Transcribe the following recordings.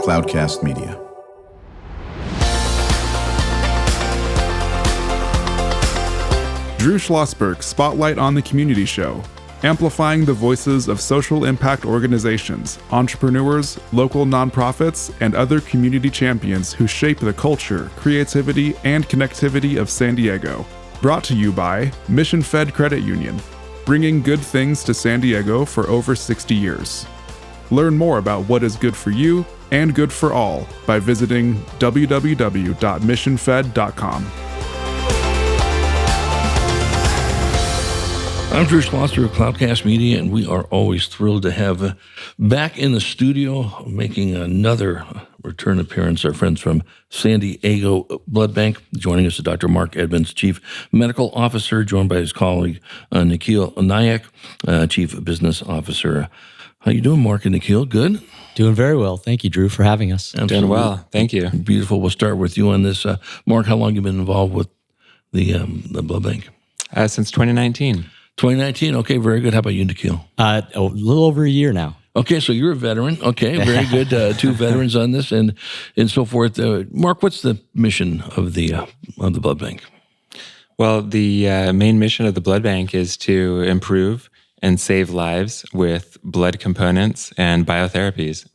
Cloudcast Media. Drew Schlosberg Spotlight on the Community Show, amplifying the voices of social impact organizations, entrepreneurs, local nonprofits, and other community champions who shape the culture, creativity, and connectivity of San Diego. Brought to you by Mission Fed Credit Union, bringing good things to San Diego for over 60 years. Learn more about what is good for you and good for all by visiting www.missionfed.com. I'm Drew Schlosberg of Cloudcast Media, and we are always thrilled to have back in the studio, making another return appearance, our friends from San Diego Blood Bank. Joining us is Dr. Mark Edmunds, Chief Medical Officer, joined by his colleague Nikhil Nayak, Chief Business Officer. How you doing, Mark and Nikhil? Good? Doing very well. Thank you, Drew, for having us. Absolutely. Doing well. Thank you. Beautiful. We'll start with you on this. Mark, how long have you been involved with the blood bank? Since 2019. 2019. Okay, very good. How about you, Nikhil? A little over a year now. Okay, so you're a veteran. Okay, very good. Two veterans on this and so forth. Mark, what's the mission of the blood bank? Well, the main mission of the blood bank is to improve and save lives with blood components and biotherapies.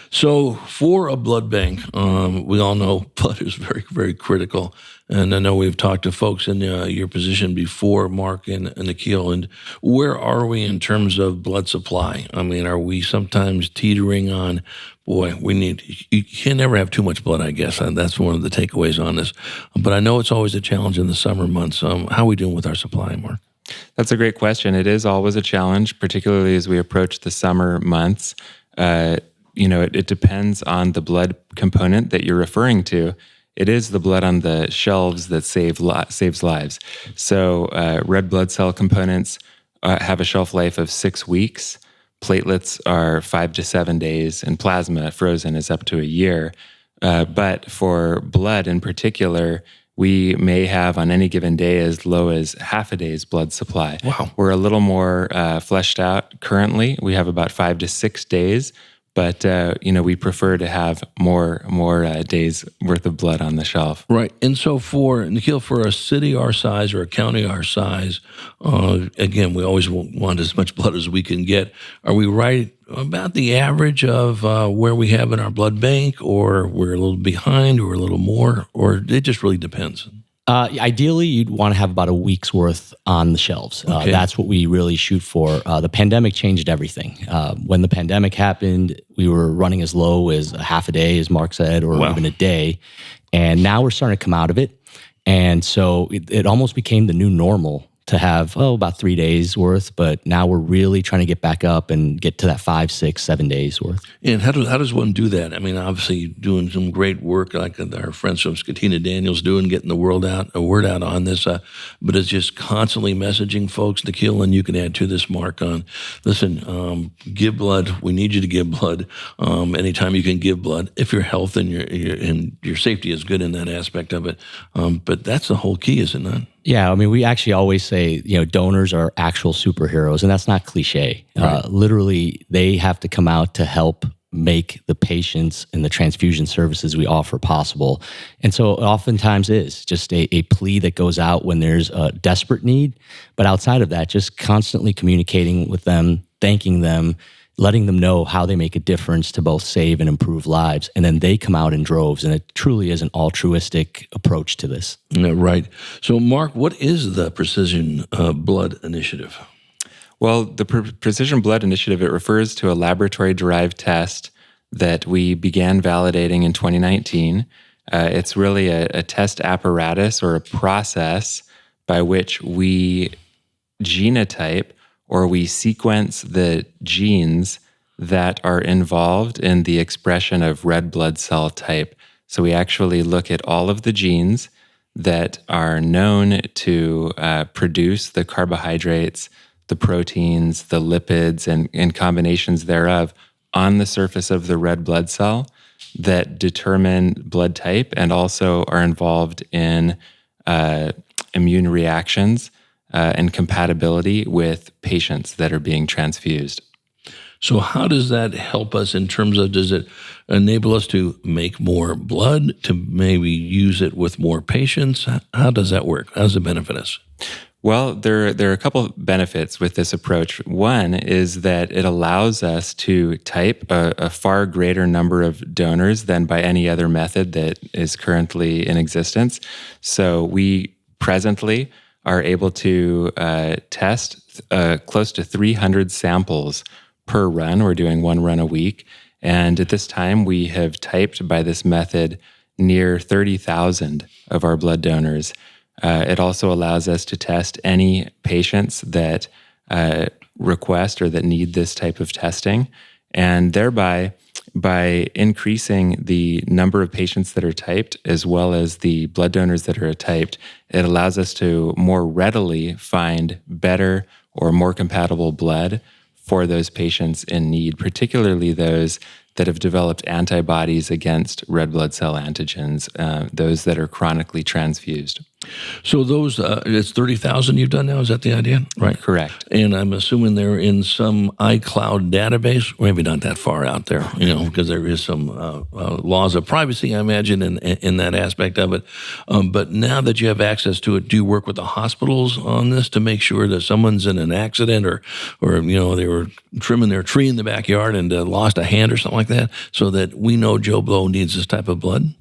So for a blood bank, we all know blood is very, very critical. And I know we've talked to folks in your position before, Mark and Nikhil, and where are we in terms of blood supply? I mean, are we sometimes teetering on, you can never have too much blood, I guess. And that's one of the takeaways on this. But I know it's always a challenge in the summer months. How are we doing with our supply, Mark? That's a great question. It is always a challenge, particularly as we approach the summer months. It depends on the blood component that you're referring to. It is the blood on the shelves that saves lives. So red blood cell components have a shelf life of 6 weeks. Platelets are 5 to 7 days, and plasma frozen is up to a year. But for blood in particular, we may have on any given day as low as half a day's blood supply. Wow. We're a little more fleshed out currently. We have about 5 to 6 days. But, we prefer to have more days worth of blood on the shelf. Right. And so for, Nikhil, for a city our size or a county our size, again, we always want as much blood as we can get. Are we right about the average of where we have in our blood bank, or we're a little behind, or a little more, or it just really depends? Ideally, you'd want to have about a week's worth on the shelves. Okay. That's what we really shoot for. The pandemic changed everything. When the pandemic happened, we were running as low as a half a day, as Mark said, or even a day. And now we're starting to come out of it. And so it almost became the new normal to have, about 3 days worth. But now we're really trying to get back up and get to that 5, 6, 7 days worth. And how does one do that? I mean, obviously doing some great work like our friends from Skatina Daniels doing, getting the word out on this, but it's just constantly messaging folks, Nikhil, and you can add to this, Mark, on, listen, give blood. We need you to give blood anytime you can give blood, if your health and your safety is good in that aspect of it. But that's the whole key, is it not? Yeah, I mean, we actually always say, donors are actual superheroes, and that's not cliche. Right. Literally, they have to come out to help make the patients and the transfusion services we offer possible. And so it oftentimes is just a plea that goes out when there's a desperate need. But outside of that, just constantly communicating with them, thanking them, letting them know how they make a difference to both save and improve lives. And then they come out in droves, and it truly is an altruistic approach to this. Yeah, right. So, Mark, what is the Precision Blood Initiative? Well, the Precision Blood Initiative, it refers to a laboratory-derived test that we began validating in 2019. It's really a test apparatus or a process by which we genotype, or we sequence the genes that are involved in the expression of red blood cell type. So we actually look at all of the genes that are known to produce the carbohydrates, the proteins, the lipids, and combinations thereof on the surface of the red blood cell that determine blood type and also are involved in immune reactions and compatibility with patients that are being transfused. So how does that help us in terms of, does it enable us to make more blood, to maybe use it with more patients? How does that work? How does it benefit us? Well, there are a couple of benefits with this approach. One is that it allows us to type a far greater number of donors than by any other method that is currently in existence. So we presently are able to test close to 300 samples per run. We're doing one run a week. And at this time, we have typed by this method near 30,000 of our blood donors. It also allows us to test any patients that request or that need this type of testing. And thereby, by increasing the number of patients that are typed as well as the blood donors that are typed, it allows us to more readily find better or more compatible blood for those patients in need, particularly those that have developed antibodies against red blood cell antigens, those that are chronically transfused. So those, it's 30,000 you've done now, is that the idea? Right. Correct. And I'm assuming they're in some iCloud database, maybe not that far out there, because there is some laws of privacy, I imagine, in that aspect of it. But now that you have access to it, do you work with the hospitals on this to make sure that someone's in an accident or they were trimming their tree in the backyard and lost a hand or something like that, so that we know Joe Blow needs this type of blood?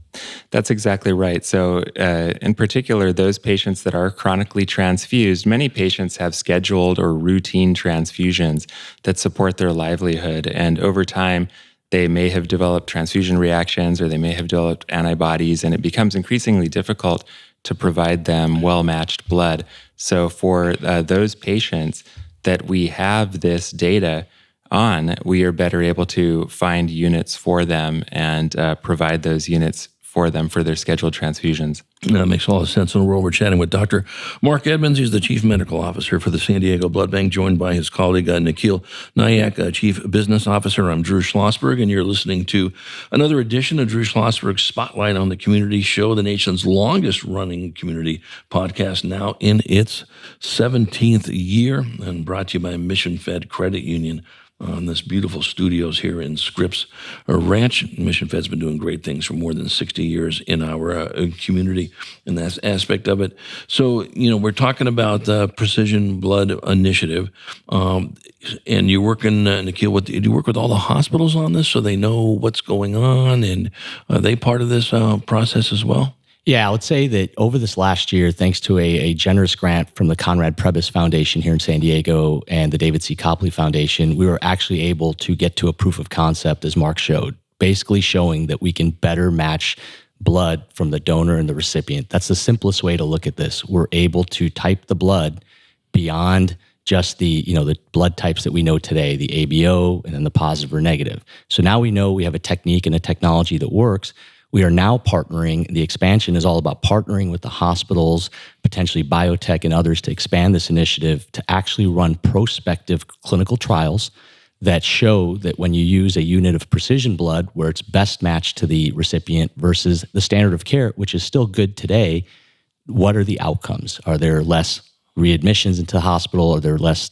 That's exactly right. So in particular, those patients that are chronically transfused, many patients have scheduled or routine transfusions that support their livelihood. And over time, they may have developed transfusion reactions or they may have developed antibodies, and it becomes increasingly difficult to provide them well-matched blood. So for those patients that we have this data on, we are better able to find units for them and provide those units for them for their scheduled transfusions. That makes a lot of sense in the world. We're chatting with Dr. Mark Edmunds. He's the Chief Medical Officer for the San Diego Blood Bank, joined by his colleague Nikhil Nayak, Chief Business Officer. I'm Drew Schlosberg, and you're listening to another edition of Drew Schlosberg's Spotlight on the Community Show, the nation's longest-running community podcast, now in its 17th year, and brought to you by Mission Fed Credit Union on this beautiful studios here in Scripps Ranch. Mission Fed's been doing great things for more than 60 years in our community and that aspect of it. So, we're talking about the Precision Blood Initiative, and you're working, Nikhil, do you work with all the hospitals on this so they know what's going on, and are they part of this process as well? Yeah, I would say that over this last year, thanks to a generous grant from the Conrad Prebys Foundation here in San Diego and the David C. Copley Foundation, we were actually able to get to a proof of concept, as Mark showed, basically showing that we can better match blood from the donor and the recipient. That's the simplest way to look at this. We're able to type the blood beyond just the blood types that we know today, the ABO and then the positive or negative. So now we know we have a technique and a technology that works. We are now partnering. The expansion is all about partnering with the hospitals, potentially biotech and others, to expand this initiative to actually run prospective clinical trials that show that when you use a unit of precision blood where it's best matched to the recipient versus the standard of care, which is still good today, what are the outcomes? Are there less readmissions into the hospital? Are there less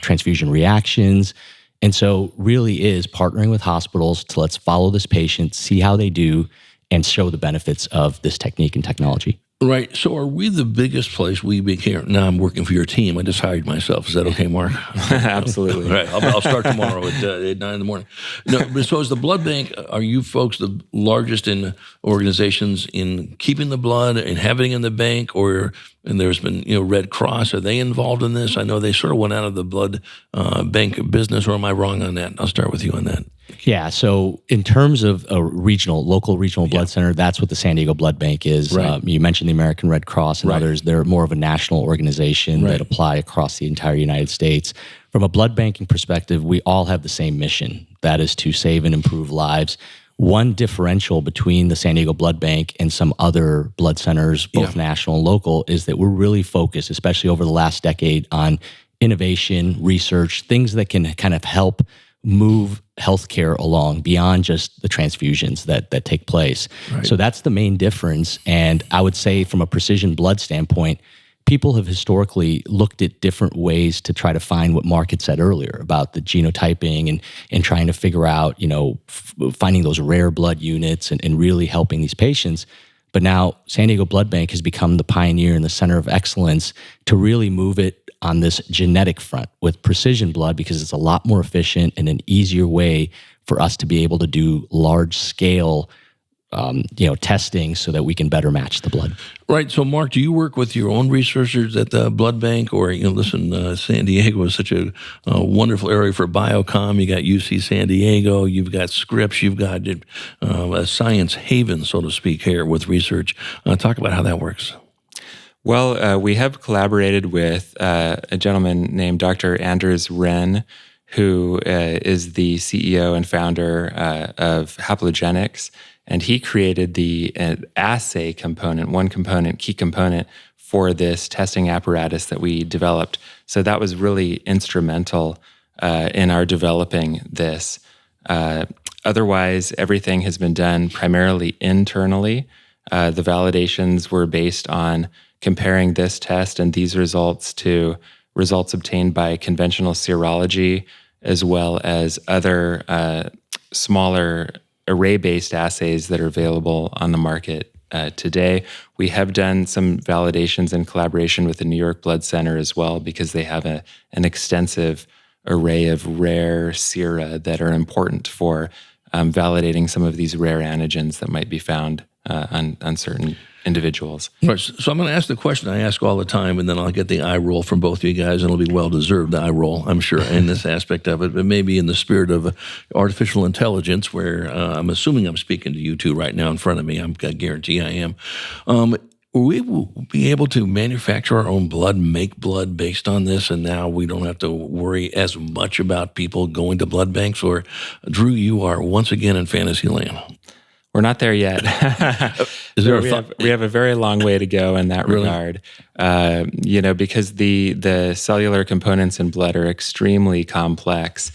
transfusion reactions? And so really is partnering with hospitals to let's follow this patient, see how they do, and show the benefits of this technique and technology. Right. So are we the biggest place we became? Now I'm working for your team. I just hired myself. Is that okay, Mark? Absolutely. Right. I'll start tomorrow at 9 in the morning. No, but so as the blood bank, are you folks the largest in organizations in keeping the blood and having it in the bank, and there's been, Red Cross, are they involved in this? I know they sort of went out of the blood bank business, or am I wrong on that? I'll start with you on that. Yeah, so in terms of a local regional blood center, that's what the San Diego Blood Bank is. Right. You mentioned the American Red Cross and others. They're more of a national organization that apply across the entire United States. From a blood banking perspective, we all have the same mission. That is to save and improve lives. One differential between the San Diego Blood Bank and some other blood centers, both national and local, is that we're really focused, especially over the last decade, on innovation, research, things that can kind of help move healthcare along beyond just the transfusions that take place. Right. So that's the main difference. And I would say from a precision blood standpoint, people have historically looked at different ways to try to find what Mark had said earlier about the genotyping and trying to figure out, finding those rare blood units and really helping these patients. But now San Diego Blood Bank has become the pioneer and the center of excellence to really move it on this genetic front with precision blood, because it's a lot more efficient and an easier way for us to be able to do large scale testing so that we can better match the blood. Right. So, Mark, do you work with your own researchers at the blood bank, or San Diego is such a wonderful area for biocom. You got UC San Diego, you've got Scripps, you've got a science haven, so to speak, here with research. Talk about how that works. Well, we have collaborated with a gentleman named Dr. Anders Wren, who is the CEO and founder of Haplogenics. And he created the assay component, key component for this testing apparatus that we developed. So that was really instrumental in our developing this. Otherwise, everything has been done primarily internally. The validations were based on comparing this test and these results to results obtained by conventional serology, as well as other smaller array-based assays that are available on the market today. We have done some validations in collaboration with the New York Blood Center as well, because they have an extensive array of rare sera that are important for validating some of these rare antigens that might be found on certain individuals. Right. So I'm going to ask the question I ask all the time, and then I'll get the eye roll from both of you guys, and it'll be well-deserved, the eye roll, I'm sure, in this aspect of it, but maybe in the spirit of artificial intelligence, where I'm assuming I'm speaking to you two right now in front of me. I guarantee I am. We will be able to manufacture our own blood, make blood based on this, and now we don't have to worry as much about people going to blood banks? Or, Drew, you are once again in fantasy land. We're not there yet. We have a very long way to go in that regard. Because the cellular components in blood are extremely complex.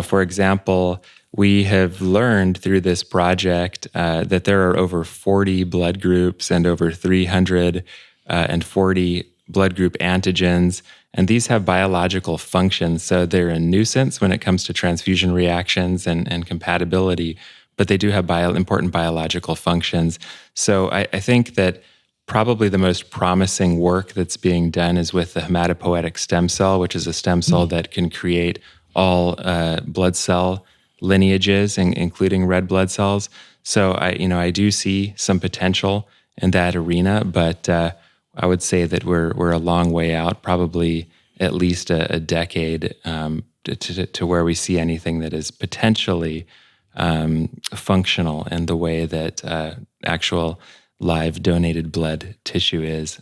For example, we have learned through this project that there are over 40 blood groups and over 340 blood group antigens, and these have biological functions. So they're a nuisance when it comes to transfusion reactions and compatibility, but they do have important biological functions. So I think that probably the most promising work that's being done is with the hematopoietic stem cell, which is a stem cell that can create all blood cell lineages, including red blood cells. So I do see some potential in that arena, but I would say that we're a long way out, probably at least a decade to where we see anything that is potentially functional in the way that actual live donated blood tissue is.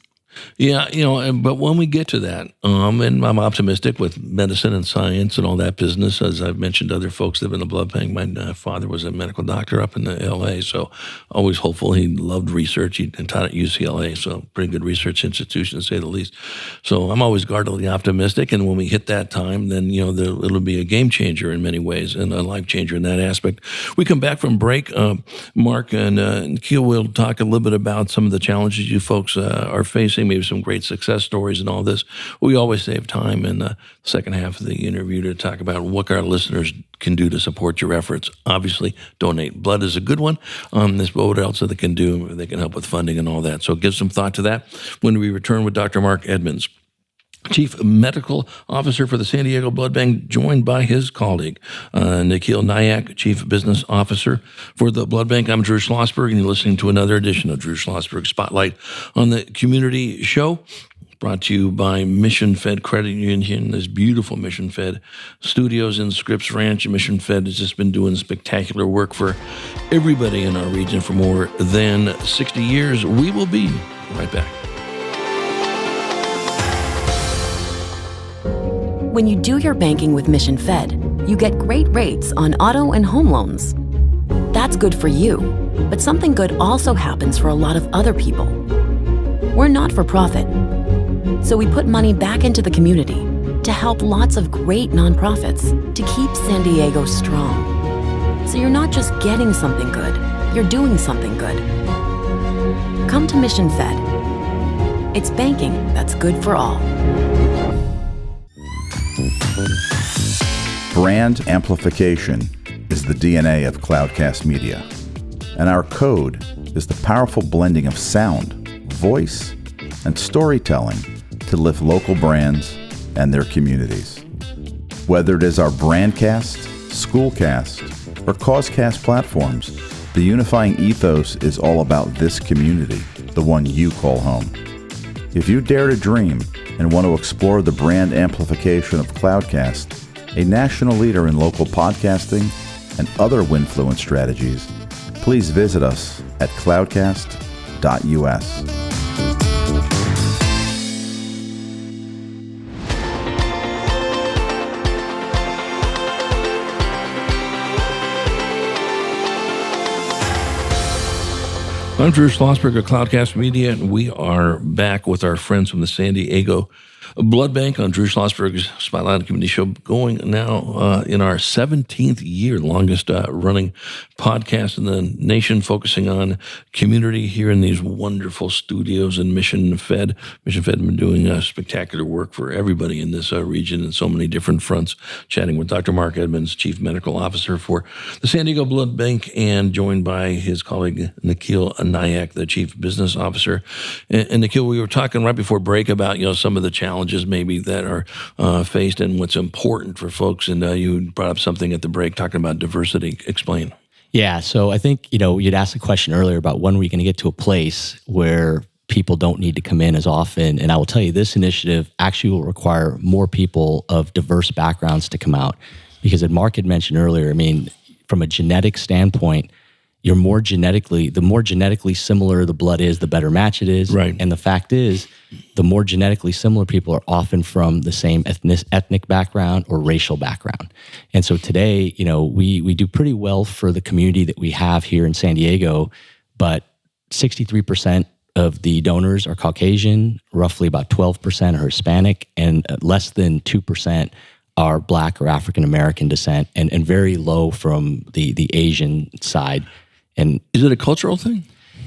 Yeah, but when we get to that, and I'm optimistic with medicine and science and all that business. As I've mentioned to other folks that have been in the blood bank, my father was a medical doctor up in the L.A., so always hopeful. He loved research. He taught at UCLA, so pretty good research institution, to say the least. So I'm always guardedly optimistic, and when we hit that time, then, it'll be a game changer in many ways and a life changer in that aspect. We come back from break. Mark and Nikhil will talk a little bit about some of the challenges you folks are facing, maybe some great success stories and all this. We always save time in the second half of the interview to talk about what our listeners can do to support your efforts. Obviously, donate. Blood is a good one. What else they can do? They can help with funding and all that. So give some thought to that when we return with Dr. Mark Edmunds, Chief Medical Officer for the San Diego Blood Bank, joined by his colleague, Nikhil Nayak, Chief Business Officer for the Blood Bank. I'm Drew Schlosberg, and you're listening to another edition of Drew Schlosberg Spotlight on the Community Show, brought to you by Mission Fed Credit Union. This beautiful Mission Fed studios in Scripps Ranch. Mission Fed has just been doing spectacular work for everybody in our region for more than 60 years. We will be right back. When you do your banking with Mission Fed, you get great rates on auto and home loans. That's good for you, but something good also happens for a lot of other people. We're not for profit, so we put money back into the community to help lots of great nonprofits to keep San Diego strong. So you're not just getting something good, you're doing something good. Come to Mission Fed. It's banking that's good for all. Brand amplification is the DNA of Cloudcast Media, and our code is the powerful blending of sound, voice, and storytelling to lift local brands and their communities. Whether it is our Brandcast, Schoolcast, or Causecast platforms, the unifying ethos is all about this community, the one you call home. If you dare to dream and want to explore the brand amplification of Cloudcast, a national leader in local podcasting and other Winfluence strategies, please visit us at cloudcast.us. I'm Drew Schlosberg of Cloudcast Media, and we are back with our friends from the San Diego Blood Bank on Drew Schlosberg's Spotlight on the Community Show, going now in our 17th year, longest running podcast in the nation, focusing on community here in these wonderful studios in Mission Fed. Mission Fed has been doing spectacular work for everybody in this region in so many different fronts. Chatting with Dr. Mark Edmunds, Chief Medical Officer for the San Diego Blood Bank, and joined by his colleague Nikhil Nayak, the Chief Business Officer. And Nikhil, we were talking right before break about some of the challenges maybe that are faced and what's important for folks. And you brought up something at the break talking about diversity. Explain. Yeah, so I think, you'd asked a question earlier about when we're going to get to a place where people don't need to come in as often. And I will tell you, this initiative actually will require more people of diverse backgrounds to come out. Because as Mark had mentioned earlier, from a genetic standpoint, the more genetically similar the blood is, the better match it is. Right. And the fact is, the more genetically similar people are often from the same ethnic background or racial background. And so today, we do pretty well for the community that we have here in San Diego, but 63% of the donors are Caucasian, roughly about 12% are Hispanic, and less than 2% are Black or African American descent, and very low from the Asian side. And is it a cultural thing?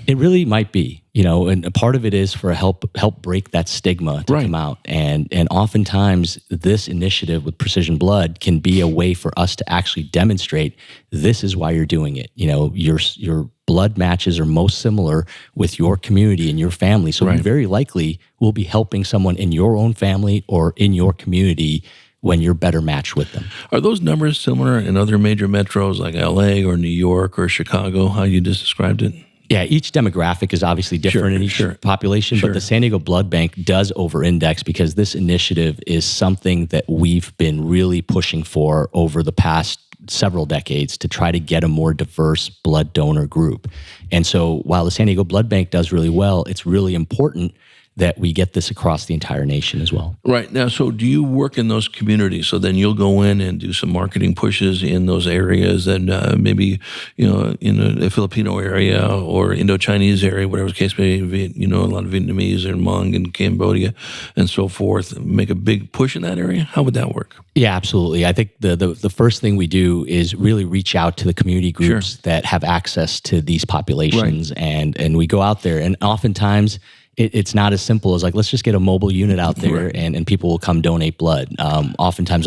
It really might be, and a part of it is for help break that stigma to come out. And oftentimes this initiative with Precision Blood can be a way for us to actually demonstrate this is why you're doing it. Your blood matches are most similar with your community and your family. So you very likely will be helping someone in your own family or in your community when you're better matched with them. Are those numbers similar in other major metros like LA or New York or Chicago, how you just described it? Yeah, each demographic is obviously different in each population, but the San Diego Blood Bank does over-index because this initiative is something that we've been really pushing for over the past several decades to try to get a more diverse blood donor group. And so while the San Diego Blood Bank does really well, it's really important that we get this across the entire nation as well. Right. Now, so do you work in those communities? So then you'll go in and do some marketing pushes in those areas and maybe, in a Filipino area or Indo-Chinese area, whatever the case may be, a lot of Vietnamese or Hmong in Cambodia and so forth, make a big push in that area? How would that work? Yeah, absolutely. I think the first thing we do is really reach out to the community groups that have access to these populations, and we go out there, and oftentimes it's not as simple as let's just get a mobile unit out there and people will come donate blood. Oftentimes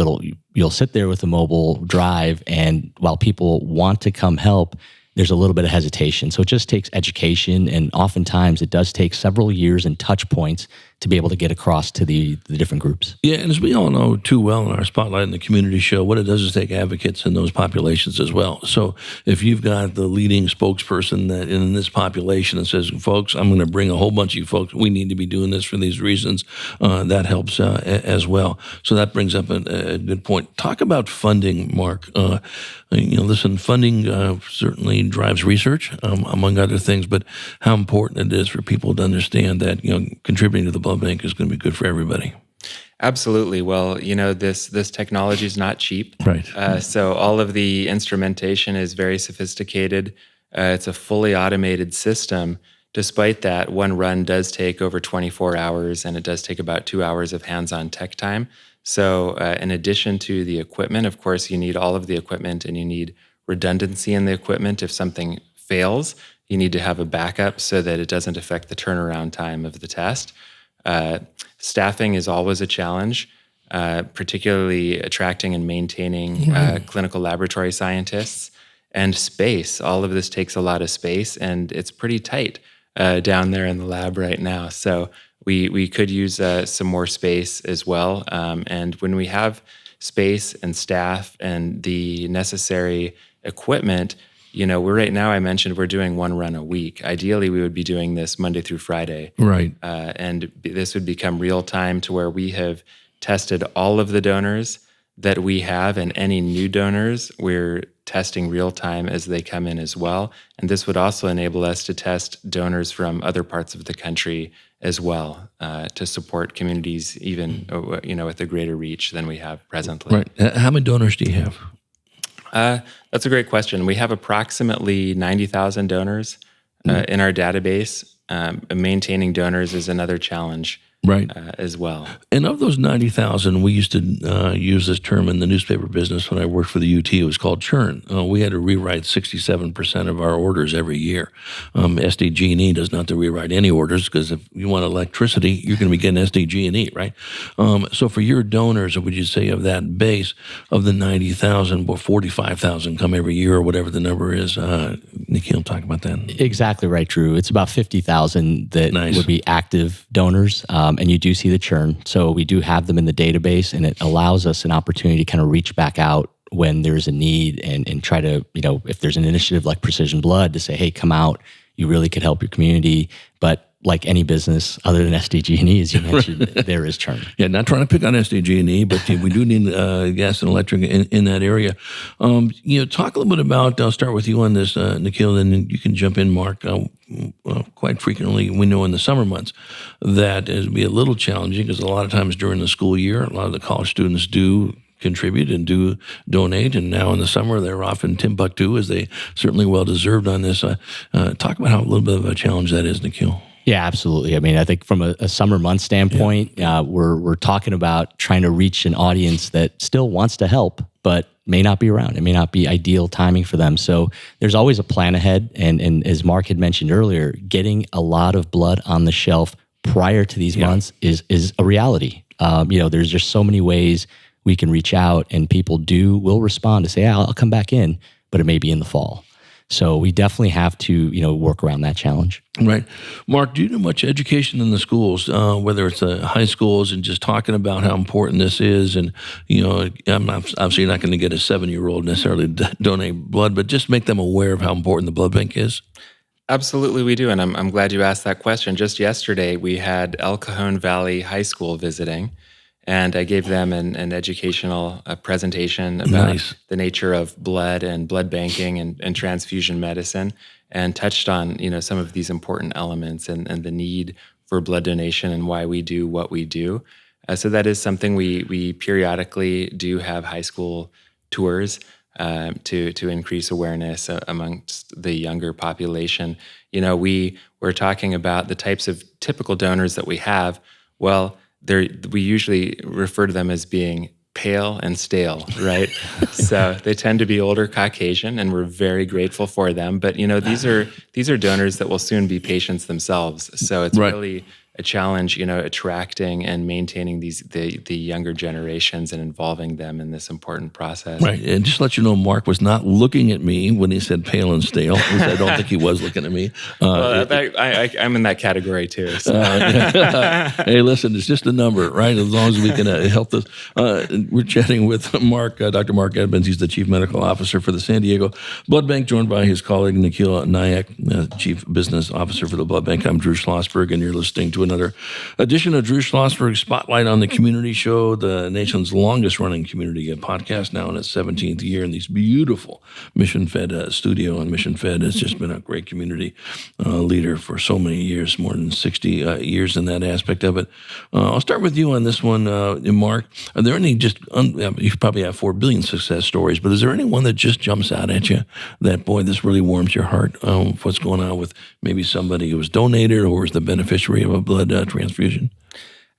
you'll sit there with a mobile drive, and while people want to come help, there's a little bit of hesitation. So it just takes education, and oftentimes it does take several years and touch points to be able to get across to the different groups. Yeah, and as we all know too well in our Spotlight in the Community Show, what it does is take advocates in those populations as well. So if you've got the leading spokesperson that in this population that says, folks, I'm going to bring a whole bunch of you folks, we need to be doing this for these reasons, that helps as well. So that brings up a good point. Talk about funding, Mark. Listen, funding certainly drives research, among other things, but how important it is for people to understand that, contributing to the blood bank is going to be good for everybody. Absolutely. Well, this technology is not cheap. Right. So all of the instrumentation is very sophisticated. It's a fully automated system. Despite that, one run does take over 24 hours, and it does take about 2 hours of hands-on tech time. So in addition to the equipment, of course, you need all of the equipment, and you need redundancy in the equipment. If something fails, you need to have a backup so that it doesn't affect the turnaround time of the test. Staffing is always a challenge, particularly attracting and maintaining clinical laboratory scientists. And space, all of this takes a lot of space, and it's pretty tight down there in the lab right now. So we could use some more space as well. And when we have space and staff and the necessary equipment, right now, I mentioned we're doing one run a week. Ideally, we would be doing this Monday through Friday. Right. And this would become real time to where we have tested all of the donors that we have, and any new donors, we're testing real time as they come in as well. And this would also enable us to test donors from other parts of the country as well, to support communities even, with a greater reach than we have presently. Right. How many donors do you have? That's a great question. We have approximately 90,000 donors in our database. Maintaining donors is another challenge. Right. As well. And of those 90,000, we used to use this term in the newspaper business when I worked for the UT. It was called churn. We had to rewrite 67% of our orders every year. SDG&E doesn't have to rewrite any orders, because if you want electricity, you're going to be getting SDG&E, right? So for your donors, would you say of that base of the 90,000, 45,000 come every year or whatever the number is? Nikhil, talk about that. Exactly right, Drew. It's about 50,000 that would be active donors. And you do see the churn. So we do have them in the database, and it allows us an opportunity to kind of reach back out when there's a need and try to, if there's an initiative like Precision Blood, to say, hey, come out, you really could help your community. But like any business other than SDG&E, as you mentioned, there is churn. Yeah, not trying to pick on SDG&E, but we do need gas and electric in that area. Talk a little bit about, I'll start with you on this, Nikhil, and then you can jump in, Mark. Quite frequently, we know in the summer months that it will be a little challenging, because a lot of times during the school year, a lot of the college students do contribute and do donate, and now in the summer they're off in Timbuktu, as they certainly well deserved on this. Talk about how a little bit of a challenge that is, Nikhil. Yeah, absolutely. I mean, I think from a summer month standpoint, we're talking about trying to reach an audience that still wants to help, but may not be around. It may not be ideal timing for them. So there's always a plan ahead. And as Mark had mentioned earlier, getting a lot of blood on the shelf prior to these months is a reality. There's just so many ways we can reach out, and people will respond to say, I'll come back in, but it may be in the fall. So we definitely have to, work around that challenge. Right. Mark, do you do much education in the schools, whether it's high schools, and just talking about how important this is? And, I'm obviously not going to get a 7-year-old necessarily to donate blood, but just make them aware of how important the blood bank is. Absolutely, we do. And I'm glad you asked that question. Just yesterday, we had El Cajon Valley High School visiting, and I gave them an educational presentation about the nature of blood and blood banking and transfusion medicine, and touched on some of these important elements and the need for blood donation and why we do what we do. So that is something we periodically do have high school tours to increase awareness amongst the younger population. We're talking about the types of typical donors that we have. Well, we usually refer to them as being pale and stale, right? So they tend to be older Caucasian, and we're very grateful for them. But these are donors that will soon be patients themselves. So it's really a challenge, attracting and maintaining the younger generations and involving them in this important process. Right, and just to let you know, Mark was not looking at me when he said pale and stale. At least I don't think he was looking at me. I'm in that category too. So. Hey, listen, it's just a number, right? As long as we can help this. We're chatting with Mark, Dr. Mark Edmunds. He's the Chief Medical Officer for the San Diego Blood Bank, joined by his colleague Nikhil Nayak, Chief Business Officer for the Blood Bank. I'm Drew Schlosberg, and you're listening to another edition of Drew Schlosberg's Spotlight on the Community Show, the nation's longest-running community podcast, now in its 17th year in these beautiful mission-fed studio. And mission-fed has just been a great community leader for so many years, more than 60 years in that aspect of it. I'll start with you on this one, Mark. Are there any you probably have 4 billion success stories, but is there any one that just jumps out at you that, boy, this really warms your heart? What's going on with maybe somebody who was donated or was the beneficiary of a blood transfusion?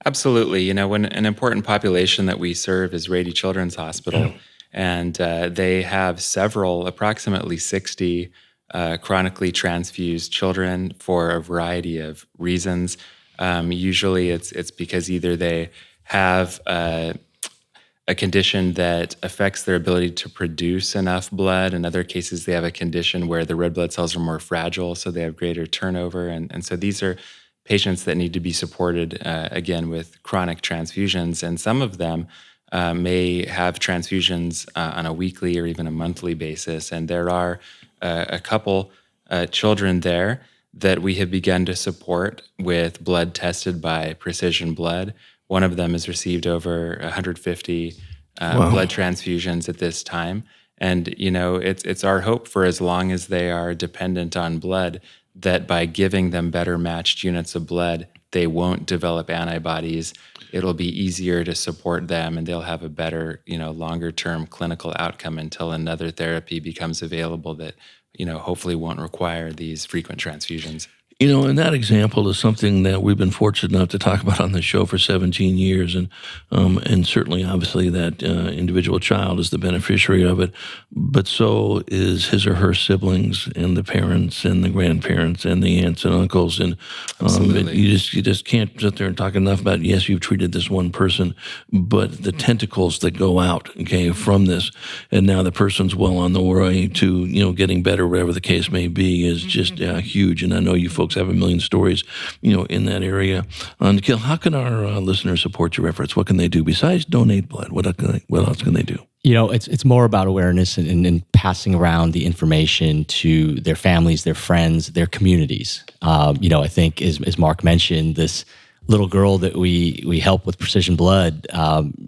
Absolutely. When an important population that we serve is Rady Children's Hospital, and they have approximately 60 chronically transfused children for a variety of reasons. Usually it's because either they have a condition that affects their ability to produce enough blood. In other cases, they have a condition where the red blood cells are more fragile, so they have greater turnover. And so these are patients that need to be supported, again, with chronic transfusions. And some of them may have transfusions on a weekly or even a monthly basis. And there are a couple children there that we have begun to support with blood tested by Precision Blood. One of them has received over 150 blood transfusions at this time. And, it's our hope for as long as they are dependent on blood, that by giving them better matched units of blood, they won't develop antibodies. It'll be easier to support them, and they'll have a better, longer-term clinical outcome until another therapy becomes available that, hopefully won't require these frequent transfusions. And that example is something that we've been fortunate enough to talk about on the show for 17 years. And certainly, obviously, that individual child is the beneficiary of it. But so is his or her siblings and the parents and the grandparents and the aunts and uncles. And you just can't sit there and talk enough about, yes, you've treated this one person, but the tentacles that go out, from this. And now the person's well on the way to, getting better, whatever the case may be, is just huge. And I know you folks have a million stories, in that area. Nikhil, how can our listeners support your efforts? What can they do besides donate blood? What else can they do? It's more about awareness and passing around the information to their families, their friends, their communities. I think, as Mark mentioned, this little girl that we help with Precision Blood,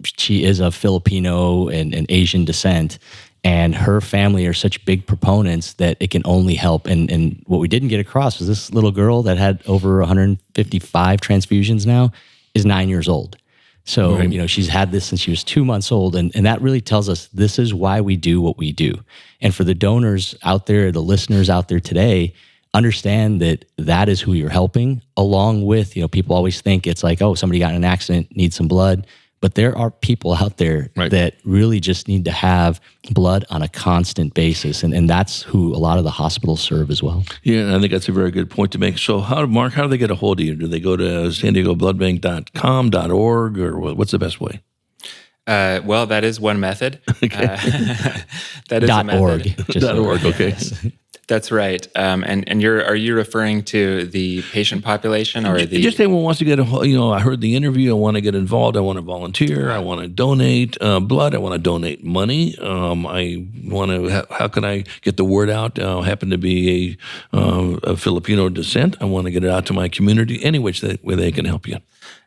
she is of Filipino and Asian descent. And her family are such big proponents that it can only help. And what we didn't get across was this little girl that had over 155 transfusions now is 9 years old. So, right. She's had this since she was 2 months old. And that really tells us this is why we do what we do. And for the donors out there, the listeners out there today, understand that is who you're helping, along with, people always think it's like, oh, somebody got in an accident, needs some blood. But there are people out there that really just need to have blood on a constant basis. And that's who a lot of the hospitals serve as well. Yeah, I think that's a very good point to make. So Mark, how do they get a hold of you? Do they go to sandiegobloodbank.com.org, or what's the best way? Well, that is one method. Okay. That is a method. .org. .org, okay. Yes. That's right. And are you referring to the patient population or the? Just anyone wants to get I heard the interview. I want to get involved. I want to volunteer. I want to donate blood. I want to donate money. I want to. How can I get the word out? I happen to be a Filipino descent. I want to get it out to my community. Any which way they can help you.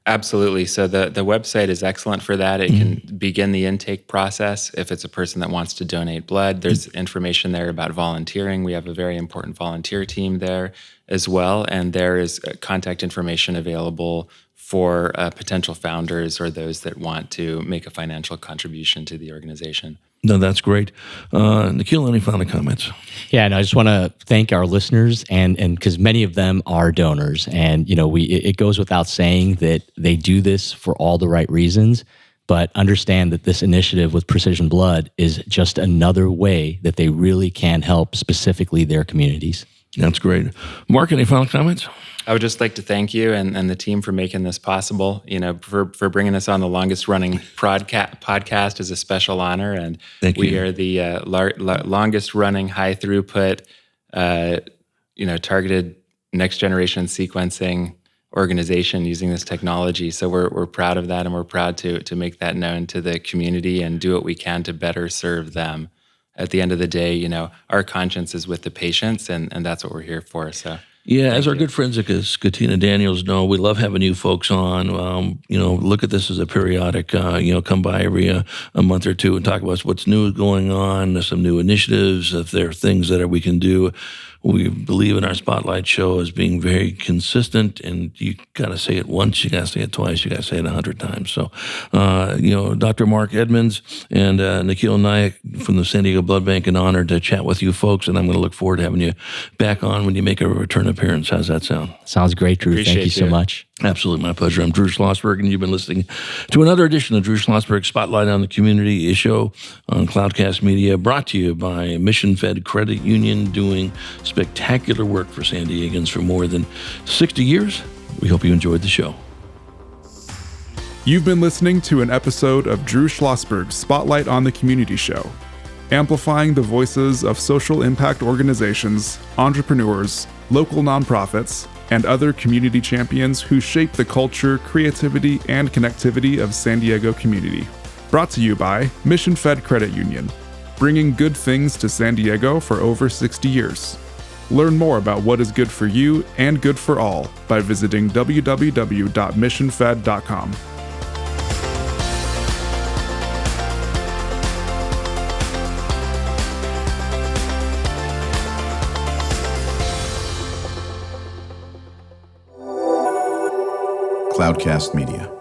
Absolutely. So the website is excellent for that. It can begin the intake process. If it's a person that wants to donate blood, there's information there about volunteering. We have a very important volunteer team there as well. And there is contact information available for potential founders or those that want to make a financial contribution to the organization. No, that's great. Nikhil, any final comments? Yeah, and I just want to thank our listeners, and because many of them are donors, and it goes without saying that they do this for all the right reasons, but understand that this initiative with Precision Blood is just another way that they really can help specifically their communities. That's great. Mark, any final comments? I would just like to thank you and the team for making this possible. For bringing us on the longest running podcast is a special honor, and thank you. We are the longest running high throughput, targeted next generation sequencing organization using this technology. So we're proud of that, and we're proud to make that known to the community and do what we can to better serve them. At the end of the day, our conscience is with the patients, and that's what we're here for. So. Yeah, as our good friends at Katina Daniels know, we love having you folks on. Look at this as a periodic, come by every a month or two and talk about what's new going on, some new initiatives, if there are things that we can do. We believe in our Spotlight show as being very consistent, and you got to say it once, you got to say it twice, you got to say it 100 times. So, Dr. Mark Edmunds and Nikhil Nayak from the San Diego Blood Bank, an honor to chat with you folks, and I'm going to look forward to having you back on when you make a return appearance. How's that sound? Sounds great, Drew. Thank you so much. Absolutely, my pleasure. I'm Drew Schlosberg, and you've been listening to another edition of Drew Schlosberg Spotlight on the Community, a show on Cloudcast Media, brought to you by Mission Fed Credit Union, doing spectacular work for San Diegans for more than 60 years. we hope you enjoyed the show. You've been listening to an episode of Drew Schlosberg's Spotlight on the Community Show, amplifying the voices of social impact organizations, entrepreneurs, local nonprofits, and other community champions who shape the culture, creativity, and connectivity of San Diego community. Brought to you by Mission Fed Credit Union, bringing good things to San Diego for over 60 years. Learn more about what is good for you and good for all by visiting www.missionfed.com. Cloudcast Media.